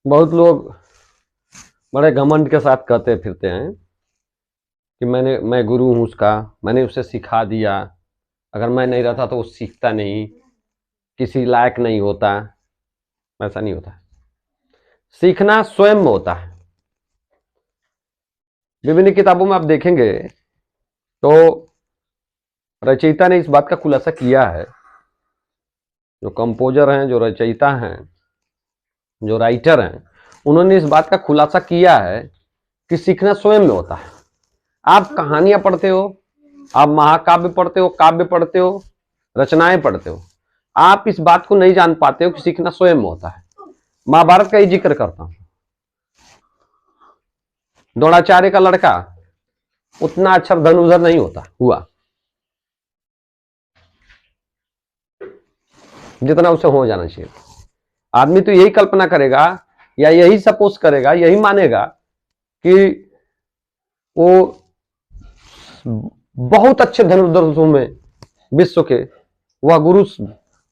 बहुत लोग बड़े घमंड के साथ कहते फिरते हैं कि मैं गुरु हूं उसका, मैंने उसे सिखा दिया, अगर मैं नहीं रहता तो वो सीखता नहीं, किसी लायक नहीं होता। ऐसा नहीं होता। सीखना स्वयं में होता है। विभिन्न किताबों में आप देखेंगे तो रचयिता ने इस बात का खुलासा किया है, जो कंपोजर हैं, जो रचयिता हैं, जो राइटर हैं, उन्होंने इस बात का खुलासा किया है कि सीखना स्वयं में होता है। आप कहानियां पढ़ते हो, आप महाकाव्य पढ़ते हो, काव्य पढ़ते हो, रचनाएं पढ़ते हो, आप इस बात को नहीं जान पाते हो कि सीखना स्वयं में होता है। महाभारत का ही जिक्र करता हूं। द्रोणाचार्य का लड़का उतना अक्षर धनुर्धर नहीं होता हुआ जितना उसे हो जाना चाहिए। आदमी तो यही कल्पना करेगा या यही सपोज करेगा, यही मानेगा कि वो बहुत अच्छे धनुर्धरों में विश्व के वह गुरु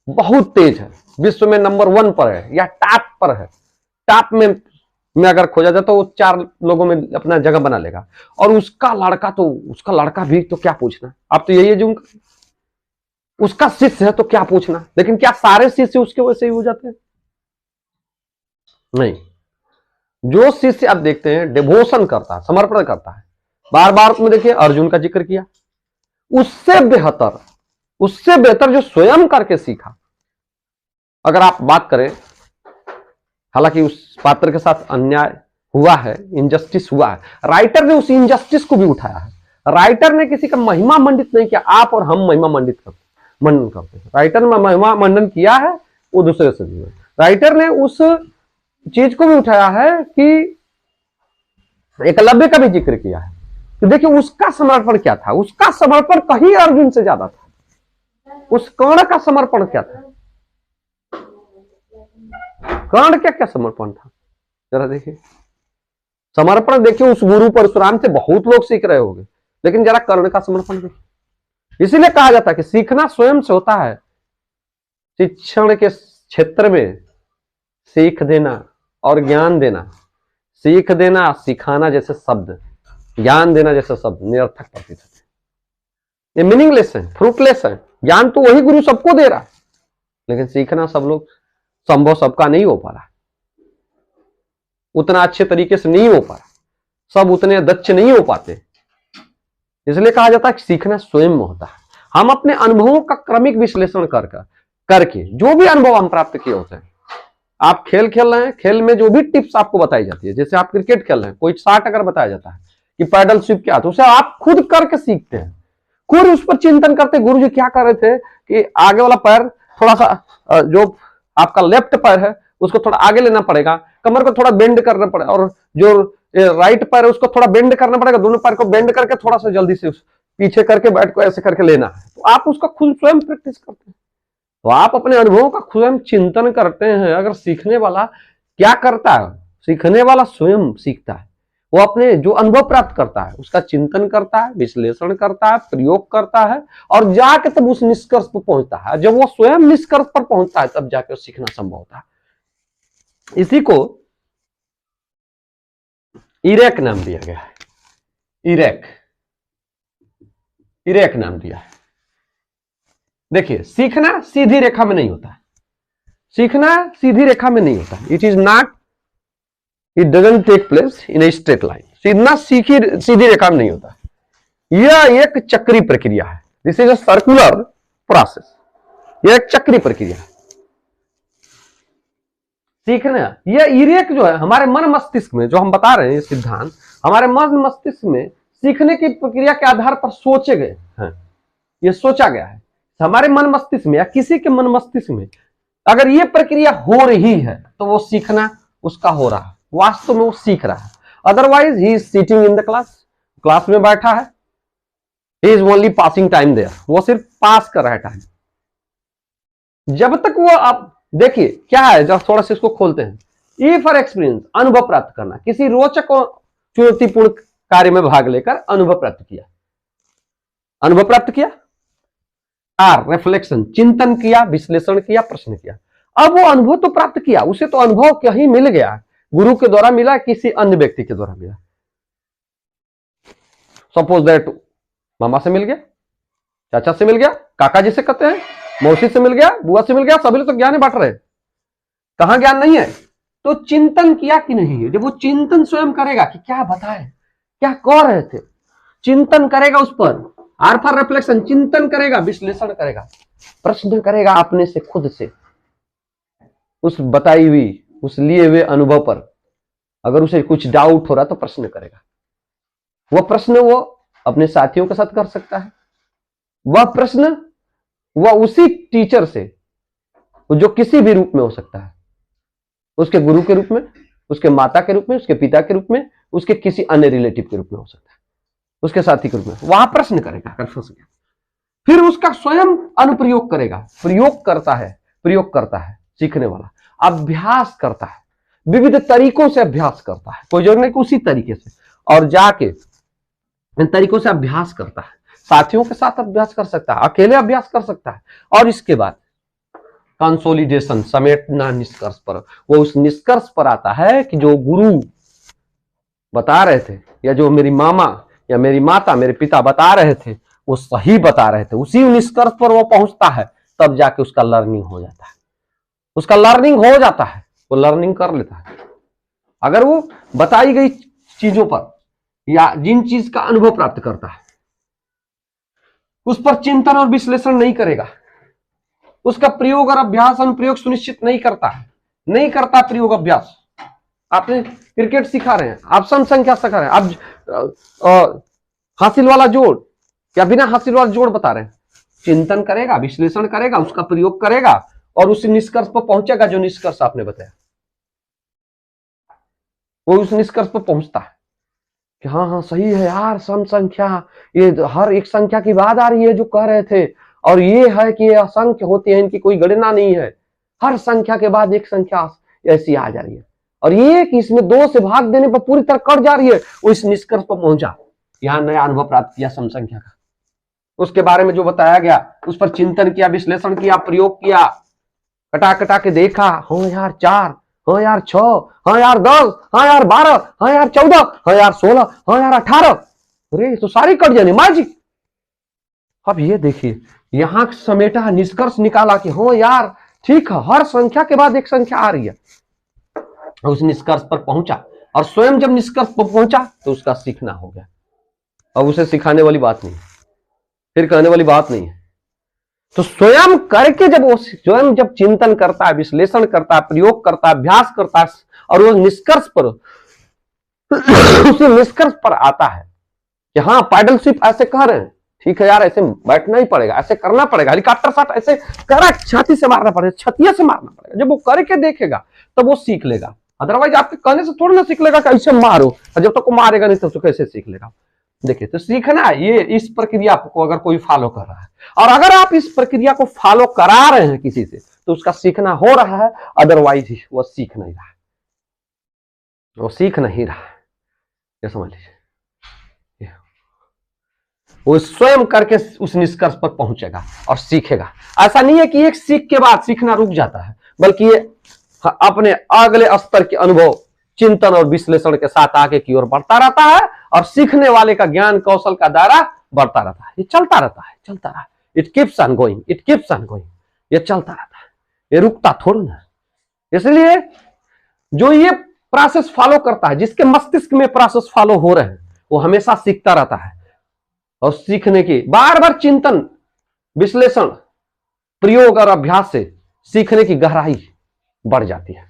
बहुत तेज है, विश्व में नंबर 1 पर है या टॉप पर है। टॉप में अगर खोजा जाए तो वो 4 लोगों में अपना जगह बना लेगा। और उसका लड़का भी तो क्या पूछना। आप तो यही है, उसका शिष्य है तो क्या पूछना। लेकिन क्या सारे शिष्य उसके वैसे ही हो जाते हैं? नहीं। जो शिष्य आप देखते हैं डिवोशन करता है, समर्पण करता है, बार बार में देखिए अर्जुन का जिक्र किया, उससे बेहतर जो स्वयं करके सीखा। अगर आप बात करें, हालांकि उस पात्र के साथ अन्याय हुआ है, इनजस्टिस हुआ है, राइटर ने उस इनजस्टिस को भी उठाया है। राइटर ने किसी का महिमा मंडित नहीं किया। आप और हम महिमा मंडन करते हैं। राइटर ने महिमा मंडन किया है, वो दूसरे से भी। राइटर ने उस चीज को भी उठाया है कि एकलव्य का भी जिक्र किया है कि देखिए उसका समर्पण क्या था। उसका समर्पण कहीं अर्जुन से ज्यादा था। उस कर्ण का समर्पण क्या था? कर्ण क्या समर्पण था, जरा देखिए। समर्पण देखिए, उस गुरु परशुराम से बहुत लोग सीख रहे होंगे, लेकिन जरा कर्ण का समर्पण देखिए। इसीलिए कहा जाता है कि सीखना स्वयं से होता है। शिक्षण के क्षेत्र में सीख देना और ज्ञान देना, सीख देना, सिखाना जैसे शब्द, ज्ञान देना जैसे शब्द निरर्थक प्रतीत होते हैं। ये मीनिंगलेस है, फ्रूटलेस है। ज्ञान तो वही गुरु सबको दे रहा है, लेकिन सीखना संभव सबका नहीं हो पा रहा, उतना अच्छे तरीके से नहीं हो पा रहा, सब उतने दक्ष नहीं हो पाते। इसलिए कहा जाता है कि सीखना स्वयं में होता है। हम अपने अनुभवों का क्रमिक विश्लेषण करके जो भी अनुभव हम प्राप्त किए होते हैं, आप खेल खेल रहे हैं, खेल में जो भी टिप्स आपको बताई जाती है, जैसे आप क्रिकेट खेल रहे हैं, कोई शॉट अगर बताया जाता है कि पैडल स्विप क्या, तो उसे आप खुद करके सीखते हैं, खुद उस पर चिंतन करते। गुरु जी क्या कर रहे थे कि आगे वाला पैर थोड़ा सा, जो आपका लेफ्ट पैर है उसको थोड़ा आगे लेना पड़ेगा, कमर को थोड़ा बेंड करना पड़ेगा, और जो राइट पैर है उसको थोड़ा बेंड करना पड़ेगा, दोनों पैर को बेंड करके थोड़ा सा जल्दी से पीछे करके बैट को ऐसे करके लेना है। तो आप उसका खुद स्वयं प्रैक्टिस करते हैं, तो आप अपने अनुभवों का स्वयं चिंतन करते हैं। अगर सीखने वाला क्या करता है, सीखने वाला स्वयं सीखता है। वो अपने जो अनुभव प्राप्त करता है उसका चिंतन करता है, विश्लेषण करता है, प्रयोग करता है, और जाके तब उस निष्कर्ष पर पहुंचता है। जब वो स्वयं निष्कर्ष पर पहुंचता है तब जाके सीखना संभव होता है। इसी को इरेक नाम दिया गया है। इरेक नाम दिया है। देखिए, सीखना सीधी रेखा में नहीं होता है। सीखना सीधी रेखा में नहीं होता है। It doesn't take place in a straight line. सीखना सीधी रेखा में नहीं होता है। यह एक चक्रीय प्रक्रिया है। This is a circular process. यह एक चक्रीय प्रक्रिया है। सीखना, यह इरेक जो है हमारे मन मस्तिष्क में, जो हम बता रहे हैं ये सिद्धांत, हमारे मन मस्तिष्क में सीखने की प्रक्रिया के आधार पर सोचे गए हैं। यह सोचा गया है हमारे मन मस्तिष्क में, या किसी के मन मस्तिष्क में अगर ये प्रक्रिया हो रही है तो वो सीखना उसका हो रहा है, वास्तव में वो सीख रहा है। Otherwise he is sitting in the class में बैठा है, he is only passing time there, वो सिर्फ पास कर रहा है टाइम। जब तक वो, आप देखिए क्या है, जब थोड़ा सा इसको खोलते हैं, ई फॉर एक्सपीरियंस, अनुभव प्राप्त करना, किसी रोचक और चुनौतीपूर्ण कार्य में भाग लेकर अनुभव प्राप्त किया, रिफ्लेक्शन, चिंतन किया, विश्लेषण किया, प्रश्न किया। अब वो अनुभव तो प्राप्त किया, उसे तो अनुभव कहीं मिल गया, गुरु के द्वारा मिला, किसी अन्य व्यक्ति के द्वारा मिला। सपोज दैट मामा से मिल गया, चाचा से मिल गया, काका जी से कहते हैं, मौसी से मिल गया, बुआ से मिल गया, सभी लोग तो ज्ञान बांट रहे, कहां ज्ञान नहीं है? तो चिंतन किया कि नहीं है? जब वो चिंतन स्वयं करेगा कि क्या बताए, क्या कह रहे थे, चिंतन करेगा, उस पर आर फॉर रिफ्लेक्शन, चिंतन करेगा, विश्लेषण करेगा, प्रश्न करेगा अपने से, खुद से, उस बताई हुई, उस लिए हुए अनुभव पर। अगर उसे कुछ डाउट हो रहा तो प्रश्न करेगा। वह प्रश्न वो अपने साथियों के साथ कर सकता है, वह प्रश्न वह उसी टीचर से, जो किसी भी रूप में हो सकता है, उसके गुरु के रूप में, उसके माता के रूप में, उसके पिता के रूप में, उसके किसी अन्य रिलेटिव के रूप में हो सकता है, उसके साथी के रूप में, वहां प्रश्न करेगा अगर फंस गया। फिर उसका स्वयं अनुप्रयोग करेगा। प्रयोग करता है सीखने वाला, अभ्यास करता है, विविध तरीकों से अभ्यास करता है, कोई जरूरी नहीं कि उसी तरीके से, और जाके इन तरीकों से अभ्यास करता है। साथियों के साथ अभ्यास कर सकता है, अकेले अभ्यास कर सकता है, और इसके बाद कंसोलिडेशन, समेटना निष्कर्ष पर। वो उस निष्कर्ष पर आता है कि जो गुरु बता रहे थे, या जो मेरी मामा या मेरी माता, मेरे पिता बता रहे थे, वो सही बता रहे थे, उसी निष्कर्ष पर वो पहुंचता है, तब जाके उसका लर्निंग हो जाता है। उसका लर्निंग हो जाता है, वो लर्निंग कर लेता है। अगर वो बताई गई चीजों पर या जिन चीज का अनुभव प्राप्त करता है, उस पर चिंतन और विश्लेषण नहीं करेगा, उसका प्रयोग और अभ्यास अनुप्रयोग सुनिश्चित नहीं करता प्रयोग अभ्यास। आपने क्रिकेट सिखा रहे हैं, आप सम संख्या सिखा रहे हैं, आप हासिल वाला जोड़ या बिना हासिल वाला जोड़ बता रहे हैं, चिंतन करेगा, विश्लेषण करेगा, उसका प्रयोग करेगा, और उस निष्कर्ष पर पहुंचेगा जो निष्कर्ष आपने बताया। वो उस निष्कर्ष पर पहुंचता है कि हाँ हाँ सही है यार, सम संख्या, ये हर एक संख्या की बात आ रही है जो कह रहे थे, और ये है कि ये असंख्य होती है, इनकी कोई गणना नहीं है, हर संख्या के बाद एक संख्या ऐसी आ जा रही है, और ये कि इसमें 2 से भाग देने पर पूरी तरह कट जा रही है। वो इस निष्कर्ष पर पहुंचा, यहां नया अनुभव प्राप्त किया सम संख्या का, उसके बारे में जो बताया गया उस पर चिंतन किया, विश्लेषण किया, प्रयोग किया, कटा कटा के देखा, हाँ यार 4, हाँ यार 6, हाँ यार 10, हाँ यार 12, हाँ यार 14, हाँ यार 16, हाँ यार 18, अरे तो सारी कट जानी मैजिक। अब ये देखिए, यहां समेटा, निष्कर्ष निकाला कि हाँ यार ठीक है, हर संख्या के बाद एक संख्या आ रही है। उस निष्कर्ष पर पहुंचा, और स्वयं जब निष्कर्ष पर पहुंचा तो उसका सीखना हो गया। अब उसे सिखाने वाली बात नहीं, फिर कहने वाली बात नहीं है। तो स्वयं करके जब चिंतन करता है, विश्लेषण करता है, प्रयोग करता है, अभ्यास करता है, और वो निष्कर्ष पर उसी निष्कर्ष पर आता है कि हाँ पैडल शिप ऐसे कह रहे हैं, ठीक है यार, ऐसे बैठना ही पड़ेगा, ऐसे करना पड़ेगा, हेलीकॉप्टर शॉट ऐसे करा, छाती से मारना पड़ेगा, छतिया से मारना पड़ेगा। जब वो करके देखेगा तब वो सीख लेगा, अदरवाइज आपके कहने से थोड़ा ना सीख लेगा कि ऐसे मारो, और जब तक वो मारेगा नहीं तब तो कैसे सीख लेगा। देखिए, तो सीखना ये इस प्रक्रिया को अगर कोई फॉलो कर रहा है, और अगर आप इस प्रक्रिया को फॉलो करा रहे हैं किसी से, तो उसका सीखना हो रहा है, अदरवाइज वो सीख नहीं रहा है, वो सीख नहीं रहा है। ये समझ लीजिए, वो स्वयं करके उस निष्कर्ष पर पहुंचेगा और सीखेगा। ऐसा नहीं है कि एक सीख के बाद सीखना रुक जाता है, बल्कि ये अपने अगले स्तर के अनुभव, चिंतन और विश्लेषण के साथ आगे की ओर बढ़ता रहता है, और सीखने वाले का ज्ञान कौशल का दायरा बढ़ता रहता है। ये चलता रहता है, इट कीप्स ऑन गोइंग, ये चलता रहता है, ये रुकता थोड़ा ना। इसलिए जो ये प्रोसेस फॉलो करता है, जिसके मस्तिष्क में प्रोसेस फॉलो हो रहे हैं, वो हमेशा सीखता रहता है, और सीखने की बार बार चिंतन, विश्लेषण, प्रयोग और अभ्यास से सीखने की गहराई बढ़ जाती है।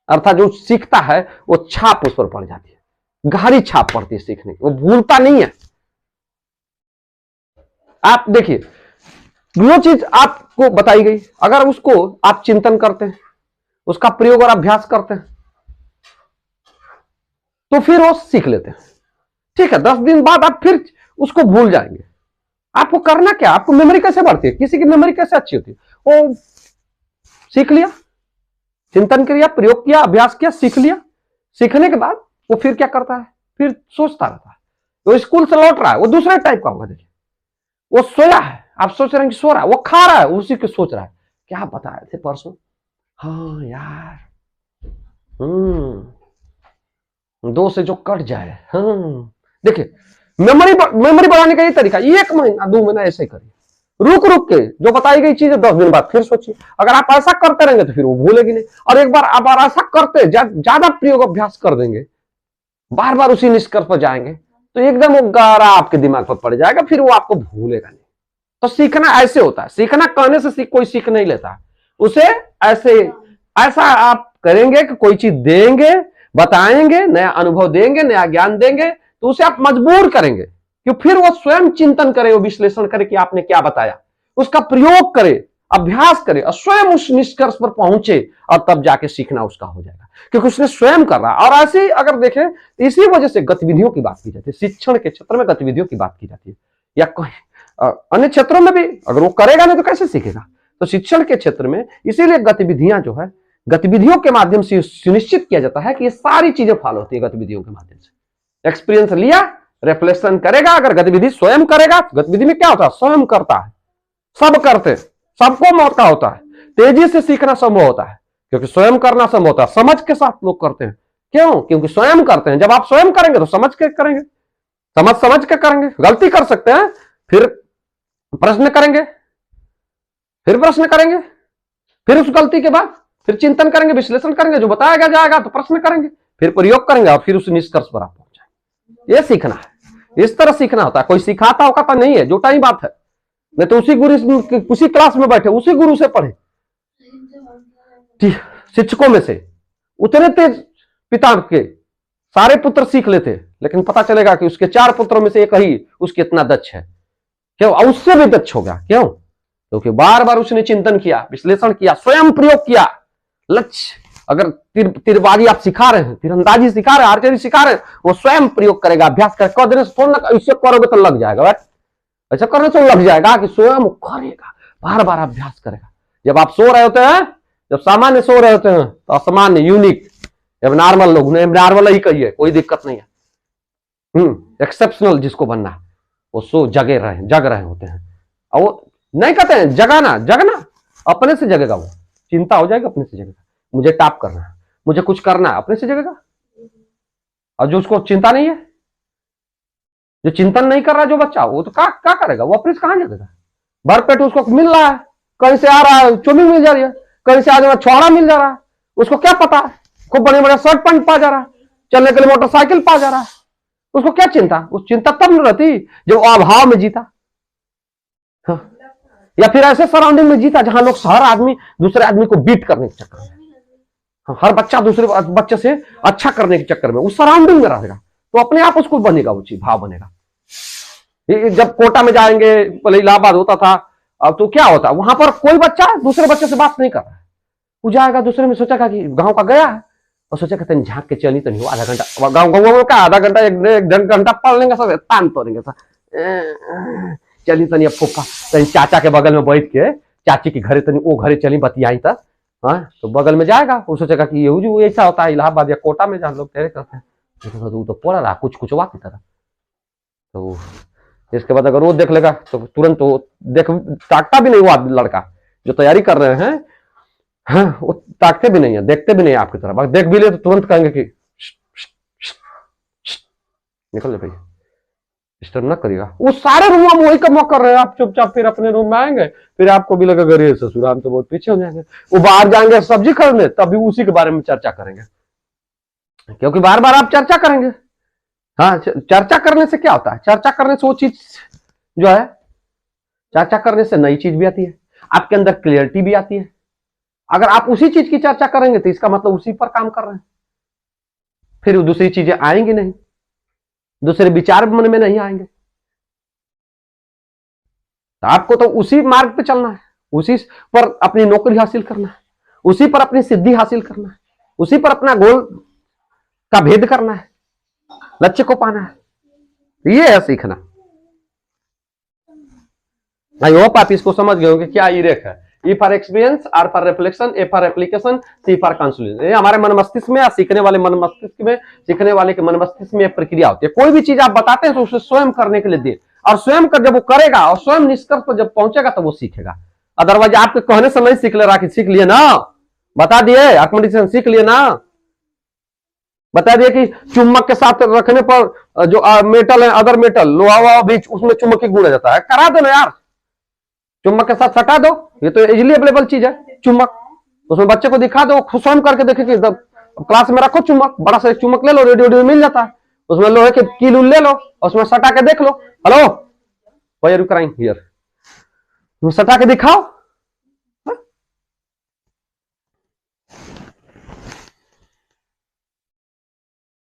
अर्थात जो सीखता है वो छाप उस पर पड़ जाती है, गहरी छाप पड़ती है सीखने की, वो भूलता नहीं है। आप देखिए, जो चीज आपको बताई गई, अगर उसको आप चिंतन करते हैं, उसका प्रयोग और अभ्यास करते हैं, तो फिर वो सीख लेते हैं। ठीक है, 10 दिन बाद आप फिर उसको भूल जाएंगे। आपको करना क्या, आपको मेमोरी कैसे बढ़ती है, किसी की मेमोरी कैसे अच्छी होती है, वो सीख लिया, चिंतन किया, प्रयोग किया, अभ्यास किया, सीख लिया। सीखने के बाद वो फिर क्या करता है, फिर सोचता रहता है। वो स्कूल से लौट रहा है, वो दूसरे टाइप का होगा। देखिए, वो सोया है, आप सोच रहे हैं कि सो रहा है, वो खा रहा है, उसी को सोच रहा है, क्या बताए थे परसों, हाँ यार, 2 से जो कट जाए। हाँ देखिए, मेमोरी बढ़ाने का ये तरीका, 1 महीना 2 महीना ऐसे करिए, रुक रुक के जो बताई गई चीज 10 दिन बाद फिर सोचिए। अगर आप ऐसा करते रहेंगे तो फिर वो भूलेगी नहीं। और एक बार आप ऐसा करते ज्यादा प्रयोग अभ्यास कर देंगे, बार बार उसी निष्कर्ष पर जाएंगे, तो एकदम वो गारा आपके दिमाग पर पड़ जाएगा, फिर वो आपको भूलेगा नहीं। तो सीखना ऐसे होता है, सीखना कहने से कोई सीख नहीं लेता, उसे ऐसा आप करेंगे कि कोई चीज देंगे, बताएंगे, नया अनुभव देंगे, नया ज्ञान देंगे, तो उसे आप मजबूर करेंगे कि फिर वो स्वयं चिंतन करे, वो विश्लेषण करे कि आपने क्या बताया, उसका प्रयोग करे, अभ्यास करे और स्वयं उस निष्कर्ष पर पहुंचे, और तब जाके सीखना उसका हो जाएगा, क्योंकि उसने स्वयं कर रहा। और ऐसे अगर देखें तो इसी वजह से गतिविधियों की बात की जाती है, शिक्षण के क्षेत्र में गतिविधियों की बात की जाती है, या कहीं अन्य क्षेत्रों में भी अगर वो करेगा नहीं तो कैसे सीखेगा। तो शिक्षण के क्षेत्र में इसीलिए गतिविधियां जो है, गतिविधियों के माध्यम से सुनिश्चित किया जाता है कि ये सारी चीजें फॉलो होती है गतिविधियों के माध्यम से। एक्सपीरियंस लिया, रिफ्लेक्शन करेगा, अगर गतिविधि स्वयं करेगा, गतिविधि में क्या होता है, स्वयं करता है, सब करते, सबको मौका होता है, तेजी से सीखना संभव होता है क्योंकि स्वयं करना संभव होता है, समझ के साथ लोग करते हैं। क्यों? क्योंकि स्वयं करते हैं। जब आप स्वयं करेंगे तो समझ के करेंगे, समझ के करेंगे, गलती कर सकते हैं, फिर प्रश्न करेंगे, फिर उस गलती के बाद फिर चिंतन करेंगे, विश्लेषण करेंगे, जो बताया जाएगा तो प्रश्न करेंगे, फिर प्रयोग करेंगे और फिर उस निष्कर्ष पर आप पहुंचाएंगे। ये सीखना है, इस तरह सीखना होता है। कोई सिखाता होगा तो नहीं है, जो टाइम बात है, नहीं तो उसी क्लास में बैठे उसी गुरु से पढ़े। शिक्षकों में से उतने तेज पिता के सारे पुत्र सीख लेते, लेकिन पता चलेगा कि उसके 4 पुत्रों में से एक ही उसके इतना दक्ष है। क्यों? उससे भी दक्ष हो गया। क्यों? क्योंकि बार बार उसने चिंतन किया, विश्लेषण किया, स्वयं प्रयोग किया। लक्ष्य, अगर तीरबाजी आप सिखा रहे हैं, तीरंदाजी सिखा रहे हैं, आर्चरी सिखा रहे हैं, वो स्वयं प्रयोग करेगा, अभ्यास करेगा। देने से थोड़ा ना इससे करोगे तो लग जाएगा, ऐसा करने से लग जाएगा कि स्वयं करेगा, बार बार अभ्यास करेगा। जब आप सो रहे होते हैं, जब सामान्य सो रहे होते हैं, तो असामान्य, यूनिक, जब नॉर्मल लोग, नॉर्मल ही कहिए, कोई दिक्कत नहीं है, एक्सेप्शनल जिसको बनना है, वो जग रहे होते हैं। और वो नहीं कहते हैं जगना अपने से जगेगा, वो चिंता हो जाएगा, अपने से जगेगा। मुझे टॉप करना है, मुझे कुछ करना है, अपने से जगेगा। और जो उसको चिंता नहीं है, जो चिंतन नहीं कर रहा जो बच्चा, वो तो क्या करेगा, वो अपने से कहां जगेगा। भर पेट उसको मिल रहा है, कहीं से आ रहा है चुमी मिल जा रही है, कहीं से आ रहा छोड़ा मिल जा रहा है, उसको क्या पता है, खूब बड़े बड़े शर्ट पैंट पा जा रहा है, चलने के लिए मोटरसाइकिल पा जा रहा है, उसको क्या चिंता। उस चिंता तब नहीं रहती जब अभाव में जीता, हाँ। या फिर ऐसे सराउंडिंग में जीता जहां लोग, हर आदमी दूसरे आदमी को बीट करने के चक्कर में, हर बच्चा दूसरे बच्चे से अच्छा करने के चक्कर में उस सराउंडिंग में रहेगा, तो अपने आप उसको बनेगा, वो चीज भाव बनेगा। जब कोटा में जाएंगे, पहले इलाहाबाद होता था, अब तो क्या होता, वहां पर कोई बच्चा दूसरे बच्चे से बात नहीं कर रहा है, वो जाएगा दूसरे में, सोचेगा कि गांव का गया है, और सोचेगा तन झांक के चली तो नहीं हो, आधा घंटा गाँव में क्या, आधा घंटा एक घंटा पढ़ लेंगे, सब तान तोड़ेंगे, चली तनी अब फूफा तनी चाचा के बगल में बैठ के, चाची के घरे तनी वो घरे चली बतियाई तक, हाँ, तो बगल में जाएगा, वो सोचेगा कि ये ऐसा होता है इलाहाबाद या कोटा में जहाँ लोग तेरे करते हैं, तो पढ़ रहा कुछ वाक की तरह। तो इसके बाद अगर वो देख लेगा तो तुरंत वो ताकता भी नहीं, वो लड़का जो तैयारी कर रहे हैं, हाँ, वो ताकते भी नहीं है, देखते भी नहीं है आपकी तरफ, देख भी ले तो तुरंत कहेंगे कि निकल ले भाई, डिस्टर्ब ना करिएगा। वो सारे रूम में वही कमा कर रहे हैं, आप चुपचाप फिर अपने रूम में आएंगे, फिर आपको भी लगेगा अरे ससुराल तो बहुत पीछे हो जाएंगे। वो बाहर जाएंगे सब्जी खरीदने, तभी उसी के बारे में चर्चा करेंगे, क्योंकि बार बार आप चर्चा करेंगे। हाँ, चर्चा करने से क्या होता है, चर्चा करने से वो चीज जो है, चर्चा करने से नई चीज भी आती है, आपके अंदर क्लियरिटी भी आती है। अगर आप उसी चीज की चर्चा करेंगे तो इसका मतलब उसी पर काम कर रहे हैं, फिर दूसरी चीजें आएंगी नहीं, दूसरे विचार मन में नहीं आएंगे। तो आपको तो उसी मार्ग पे चलना है, उसी पर अपनी नौकरी हासिल करना है, उसी पर अपनी सिद्धि हासिल करना है, उसी पर अपना गोल का भेद करना है, लक्ष्य को पाना है। ये है सीखना। आई होप आप इसको समझ गए होंगे क्या इरेक है। E for experience, R for reflection, A for application, C for consolidation. ये हमारे मन मस्तिष्क में, सीखने वाले मन मस्तिष्क में, सीखने वाले के मन मस्तिष्क में प्रक्रिया होती है। कोई भी चीज आप बताते हैं तो उसे स्वयं करने के लिए दे, और स्वयं कर जब वो करेगा और स्वयं निष्कर्ष पर जब पहुंचेगा तो वो सीखेगा। अदरवाइज आपके कहने से नहीं सीख ले रहा कि सीख लिए ना, बता दिए, आत्मनिरीक्षण सीख लिए ना, बता दिए कि चुम्बक के साथ रखने पर जो मेटल है, अदर मेटल, लोहा वोहा भी उसमें चुम्बकीय गुण आ जाता है। करा दो ना यार, चुम्बक के साथ सटा दो, ये तो इजिली अवेलेबल चीज है चुम्बक। उसमें बच्चे को दिखा दो, स्वयं करके देखे कि क्लास में रखो चुम्बक, बड़ा सा एक चुम्बक ले लो, रेडियो मिल जाता है, उसमें लोहे के कील ले लो और उसमें सटा के देख लो। Hello, why are you crying here, सटा के दिखाओ।